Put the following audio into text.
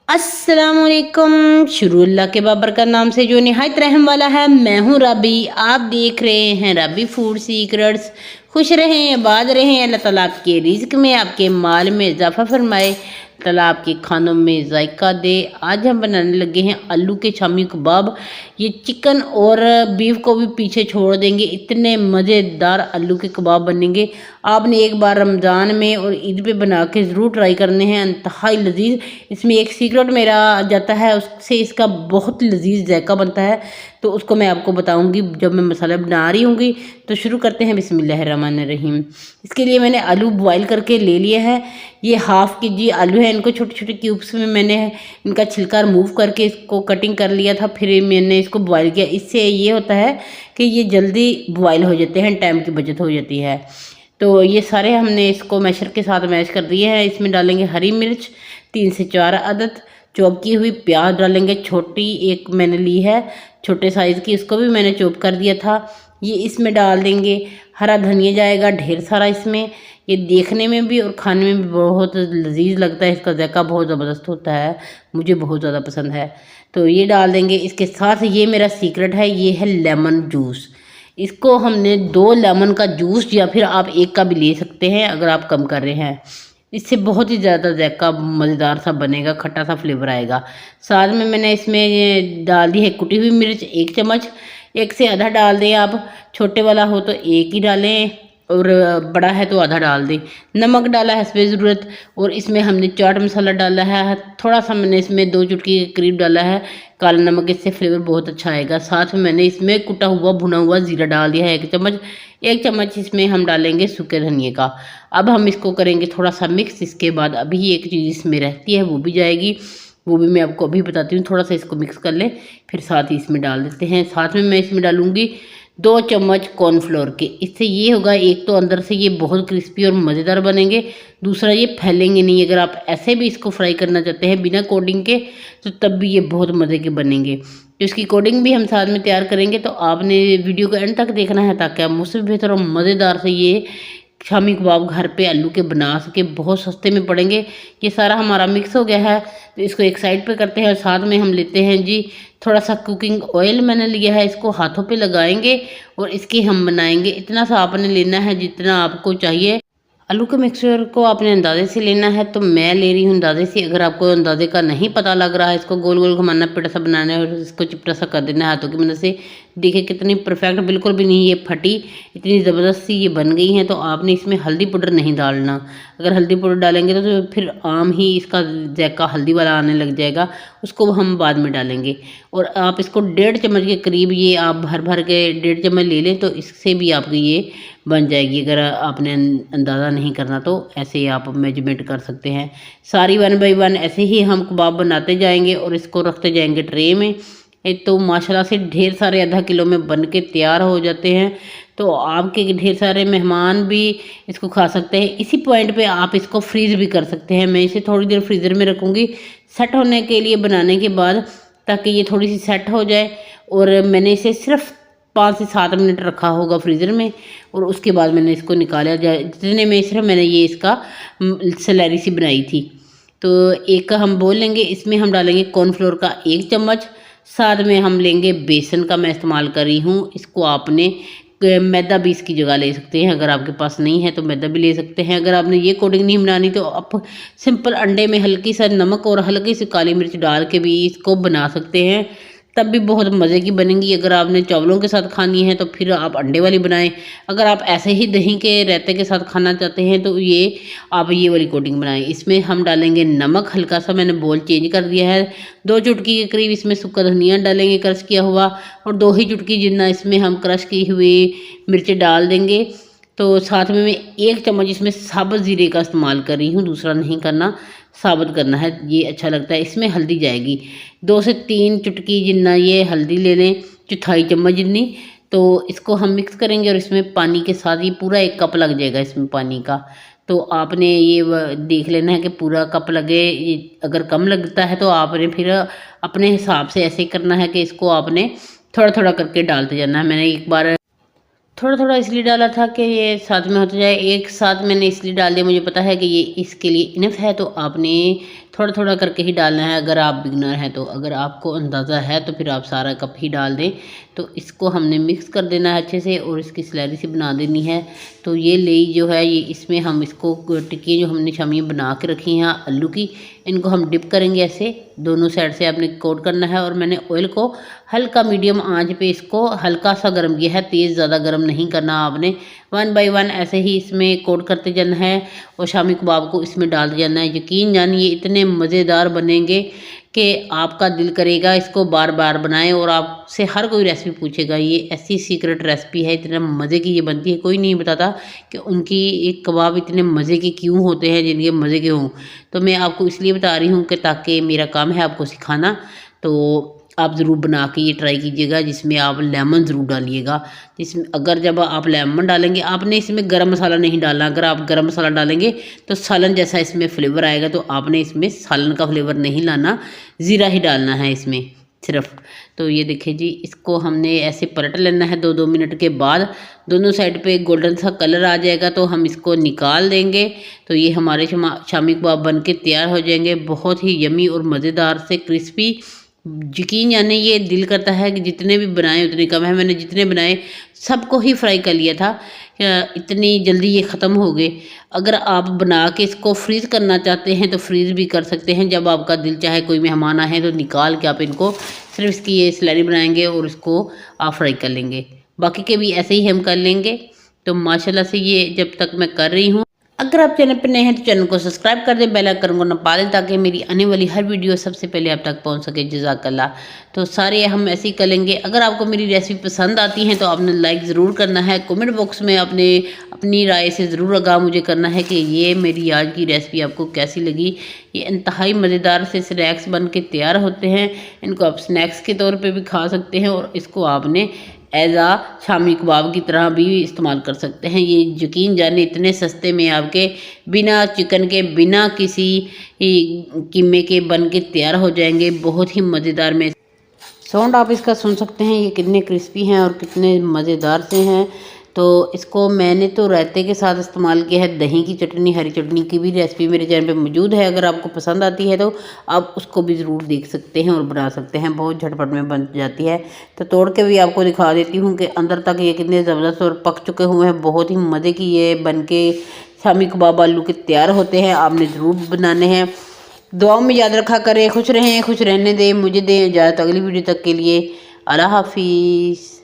अस्सलामुअलैकुम। शुरू अल्लाह के बाबर का नाम से जो निहायत रहम वाला है। मैं हूँ राबी, आप देख रहे हैं राबी फूड सीक्रेट्स। खुश रहें, आबाद रहें, अल्लाह ताला आपके रिज्क में, आपके माल में इजाफा फरमाए, ताला आपके खानों में जायका दे। आज हम बनाने लगे हैं आलू के शामी कबाब। ये चिकन और बीफ को भी पीछे छोड़ देंगे, इतने मज़ेदार आलू के कबाब बनेंगे। आपने एक बार रमज़ान में और ईद पे बना के ज़रूर ट्राई करने हैं, इंतहाई लजीज। इसमें एक सीक्रेट मेरा जाता है, उससे इसका बहुत लजीज जायका बनता है, तो उसको मैं आपको बताऊंगी जब मैं मसाला बना रही हूँगी। तो शुरू करते हैं, बिस्मिल्लाहिर्रहमानिर्रहीम। इसके लिए मैंने आलू बॉईल करके ले लिया है। ये हाफ़ केजी आलू है, इनको छोटे छोटे क्यूब्स में मैंने इनका छिलका रिमूव करके इसको कटिंग कर लिया था, फिर मैंने इसको बॉईल किया। इससे ये होता है कि ये जल्दी बॉईल हो जाते हैं, टाइम की बचत हो जाती है। तो ये सारे हमने इसको मैशर के साथ मैश कर दिए हैं। इसमें डालेंगे हरी मिर्च 3 से 4 अदद, चॉप की हुई प्याज डालेंगे, छोटी एक मैंने ली है छोटे साइज़ की, इसको भी मैंने चॉप कर दिया था। ये इसमें डाल देंगे। हरा धनिया जाएगा ढेर सारा इसमें। ये देखने में भी और खाने में भी बहुत लजीज लगता है, इसका जायका बहुत ज़बरदस्त होता है, मुझे बहुत ज़्यादा पसंद है। तो ये डाल देंगे। इसके साथ ये मेरा सीक्रेट है, ये है लेमन जूस। इसको हमने 2 लेमन का जूस या फिर आप एक का भी ले सकते हैं अगर आप कम कर रहे हैं। इससे बहुत ही ज़्यादा जायका मज़ेदार सा बनेगा, खट्टा सा फ्लेवर आएगा। साथ में मैंने इसमें ये डाल दी है कुटी हुई मिर्च 1 चम्मच, 1 से आधा डाल दें आप। छोटे वाला हो तो 1 ही डालें और बड़ा है तो आधा डाल दें। नमक डाला है हस्बे ज़रूरत, और इसमें हमने चाट मसाला डाला है थोड़ा सा, मैंने इसमें 2 चुटकी के करीब डाला है काला नमक, इससे फ्लेवर बहुत अच्छा आएगा। साथ में मैंने इसमें कुटा हुआ भुना हुआ ज़ीरा डाल दिया है 1 चम्मच। 1 चम्मच इसमें हम डालेंगे सूखे धनिए का। अब हम इसको करेंगे थोड़ा सा मिक्स। इसके बाद अभी एक चीज़ इसमें रहती है, वो भी जाएगी, वो भी मैं आपको अभी बताती हूँ। थोड़ा सा इसको मिक्स कर लें, फिर साथ ही इसमें डाल देते हैं। साथ में मैं इसमें डालूँगी 2 चम्मच कॉर्नफ्लोर के। इससे ये होगा, एक तो अंदर से ये बहुत क्रिस्पी और मज़ेदार बनेंगे, दूसरा ये फैलेंगे नहीं। अगर आप ऐसे भी इसको फ्राई करना चाहते हैं बिना कोटिंग के, तो तब भी ये बहुत मज़े के बनेंगे। तो इसकी कोटिंग भी हम साथ में तैयार करेंगे, तो आपने वीडियो को एंड तक देखना है ताकि आप मुझसे बेहतर और मज़ेदार से ये शामी कबाब घर पे आलू के बना सके। बहुत सस्ते में पड़ेंगे। ये सारा हमारा मिक्स हो गया है, तो इसको एक साइड पे करते हैं। और साथ में हम लेते हैं जी थोड़ा सा कुकिंग ऑयल मैंने लिया है, इसको हाथों पे लगाएंगे और इसकी हम बनाएंगे। इतना सा आपने लेना है जितना आपको चाहिए। आलू के मिक्सचर को आपने अंदाजे से लेना है, तो मैं ले रही हूँ अंदाजे से। अगर आपको अंदाजे का नहीं पता लग रहा है, इसको गोल गोल घुमाना, पेड़ा सा बनाना है और इसको चिपटा सा कर देना है हाथों की मदद से। देखिए कितनी परफेक्ट, बिल्कुल भी नहीं ये फटी, इतनी ज़बरदस्त सी ये बन गई हैं। तो आपने इसमें हल्दी पाउडर नहीं डालना। अगर हल्दी पाउडर डालेंगे तो फिर आम ही इसका जायका हल्दी वाला आने लग जाएगा, उसको हम बाद में डालेंगे। और आप इसको 1.5 चम्मच के करीब ये आप भर भर के 1.5 चम्मच ले लें, तो इससे भी आपकी ये बन जाएगी। अगर आपने अंदाज़ा नहीं करना तो ऐसे ही आप मेजरमेंट कर सकते हैं। सारी 1 बाई 1 ऐसे ही हम कबाब बनाते जाएंगे और इसको रखते जाएंगे ट्रे में। तो माशाल्लाह से ढेर सारे आधा किलो में बन के तैयार हो जाते हैं। तो आपके ढेर सारे मेहमान भी इसको खा सकते हैं। इसी पॉइंट पे आप इसको फ्रीज़ भी कर सकते हैं। मैं इसे थोड़ी देर फ्रीज़र में रखूँगी सेट होने के लिए बनाने के बाद, ताकि ये थोड़ी सी सेट हो जाए। और मैंने इसे सिर्फ 5 से 7 मिनट रखा होगा फ्रीज़र में, और उसके बाद मैंने इसको निकाला जाए। जितने में सिर्फ मैंने ये इसका सैलरी सी बनाई थी। तो एक का हम बोल लेंगे, इसमें हम डालेंगे कॉर्नफ्लोर का 1 चम्मच। साथ में हम लेंगे बेसन का, मैं इस्तेमाल कर रही हूँ। इसको आपने मैदा भी इसकी जगह ले सकते हैं, अगर आपके पास नहीं है तो मैदा भी ले सकते हैं। अगर आपने ये कोटिंग नहीं बनानी तो आप सिंपल अंडे में हल्की सा नमक और हल्की सी काली मिर्च डाल के भी इसको बना सकते हैं, तब भी बहुत मज़े की बनेंगी। अगर आपने चावलों के साथ खानी है तो फिर आप अंडे वाली बनाएं। अगर आप ऐसे ही दही के रायते के साथ खाना चाहते हैं तो ये आप ये वाली कोटिंग बनाएं। इसमें हम डालेंगे नमक हल्का सा, मैंने बोल चेंज कर दिया है। 2 चुटकी के करीब इसमें सूखा धनिया डालेंगे क्रश किया हुआ, और 2 ही चुटकी जितना इसमें हम क्रश की हुई मिर्च डाल देंगे। तो साथ में मैं 1 चम्मच इसमें साबुत ज़ीरे का इस्तेमाल कर रही हूँ, दूसरा नहीं करना, साबुत करना है, ये अच्छा लगता है। इसमें हल्दी जाएगी 2 से 3 चुटकी जितना ये हल्दी ले लें, 1/4 चम्मच जितनी। तो इसको हम मिक्स करेंगे और इसमें पानी के साथ ये पूरा 1 कप लग जाएगा इसमें पानी का। तो आपने ये देख लेना है कि पूरा कप लगे। अगर कम लगता है तो आपने फिर अपने हिसाब से ऐसे करना है कि इसको आपने थोड़ा थोड़ा करके डालते जाना है। मैंने एक बार थोड़ा थोड़ा इसलिए डाला था कि ये साथ में होता जाए। एक साथ मैंने इसलिए डाल दिया, मुझे पता है कि ये इसके लिए इनफ है, तो आपने थोड़ा थोड़ा करके ही डालना है अगर आप बिगनर हैं तो। अगर आपको अंदाज़ा है तो फिर आप सारा कप ही डाल दें। तो इसको हमने मिक्स कर देना है अच्छे से और इसकी स्लैरी सी बना देनी है। तो ये लेई जो है ये इसमें हम इसको टिक्की जो हमने शामियाँ बना के रखी हैं आलू की, इनको हम डिप करेंगे ऐसे दोनों साइड से आपने कोट करना है। और मैंने ऑयल को हल्का मीडियम आंच पे इसको हल्का सा गर्म किया है, तेज़ ज़्यादा गर्म नहीं करना आपने। 1 बाय 1 ऐसे ही इसमें कोट करते जाना है और शामी कबाब को इसमें डालते जाना है। यकीन जानिए इतने मज़ेदार बनेंगे कि आपका दिल करेगा इसको बार बार बनाएं और आपसे हर कोई रेसिपी पूछेगा। ये ऐसी सीक्रेट रेसिपी है, इतने मज़े की ये बनती है, कोई नहीं बताता कि उनकी एक कबाब इतने मज़े के क्यों होते हैं जिनके मज़े के हों। तो मैं आपको इसलिए बता रही हूँ कि ताकि मेरा काम है आपको सिखाना। तो आप ज़रूर बना के ये ट्राई कीजिएगा, जिसमें आप लेमन ज़रूर डालिएगा। जिसमें अगर जब आप लेमन डालेंगे, आपने इसमें गरम मसाला नहीं डालना। अगर आप गरम मसाला डालेंगे तो सालन जैसा इसमें फ्लेवर आएगा, तो आपने इसमें सालन का फ्लेवर नहीं लाना, ज़ीरा ही डालना है इसमें सिर्फ। तो ये देखिए जी, इसको हमने ऐसे पलट लेना है 2-2 मिनट के बाद। दोनों साइड पे गोल्डन सा कलर आ जाएगा तो हम इसको निकाल देंगे। तो ये हमारे शामी कबाब बन के तैयार हो जाएंगे, बहुत ही यमी और मज़ेदार से क्रिस्पी। यकीन यानी ये दिल करता है कि जितने भी बनाए उतने कम है। मैंने जितने बनाए सबको ही फ्राई कर लिया था, इतनी जल्दी ये ख़त्म हो गए। अगर आप बना के इसको फ्रीज़ करना चाहते हैं तो फ्रीज़ भी कर सकते हैं। जब आपका दिल चाहे कोई मेहमान आए तो निकाल के आप इनको सिर्फ इसकी ये स्लैरी बनाएंगे और इसको आप फ्राई कर लेंगे। बाकी के भी ऐसे ही हम कर लेंगे। तो माशाल्लाह से ये जब तक मैं कर रही हूँ, अगर आप चैनल पर नए हैं तो चैनल को सब्सक्राइब कर दें, बेल आइकन को नपा दें ताकि मेरी आने वाली हर वीडियो सबसे पहले आप तक पहुंच सके। जज़ाकल्लाह। तो सारे हम ऐसे ही कर लेंगे। अगर आपको मेरी रेसिपी पसंद आती है तो आपने लाइक ज़रूर करना है। कमेंट बॉक्स में आपने अपनी राय से ज़रूर आगाह मुझे करना है कि ये मेरी आज की रेसिपी आपको कैसी लगी। ये इंतहाई मज़ेदार से स्नैक्स बन के तैयार होते हैं। इनको आप स्नैक्स के तौर पर भी खा सकते हैं और इसको आपने एज़ आ शामी कबाब की तरह भी इस्तेमाल कर सकते हैं। ये यकीन जाने इतने सस्ते में आपके बिना चिकन के, बिना किसी कीमे के बन के तैयार हो जाएंगे, बहुत ही मज़ेदार में। साउंड आप इसका सुन सकते हैं, ये कितने क्रिस्पी हैं और कितने मज़ेदार से हैं। तो इसको मैंने तो रायते के साथ इस्तेमाल किया है। दही की चटनी, हरी चटनी की भी रेसिपी मेरे चैनल पे मौजूद है। अगर आपको पसंद आती है तो आप उसको भी ज़रूर देख सकते हैं और बना सकते हैं, बहुत झटपट में बन जाती है। तो तोड़ के भी आपको दिखा देती हूँ कि अंदर तक ये कितने ज़बरदस्त और पक चुके हुए हैं। बहुत ही मज़े की ये बन के शामी कबाब आलू के तैयार होते हैं। आपने ज़रूर बनाने हैं। दुआओं में याद रखा करें। खुश रहें, खुश रहने दें। मुझे दें इजाज़त अगली वीडियो तक के लिए। अल्लाह हाफिज़।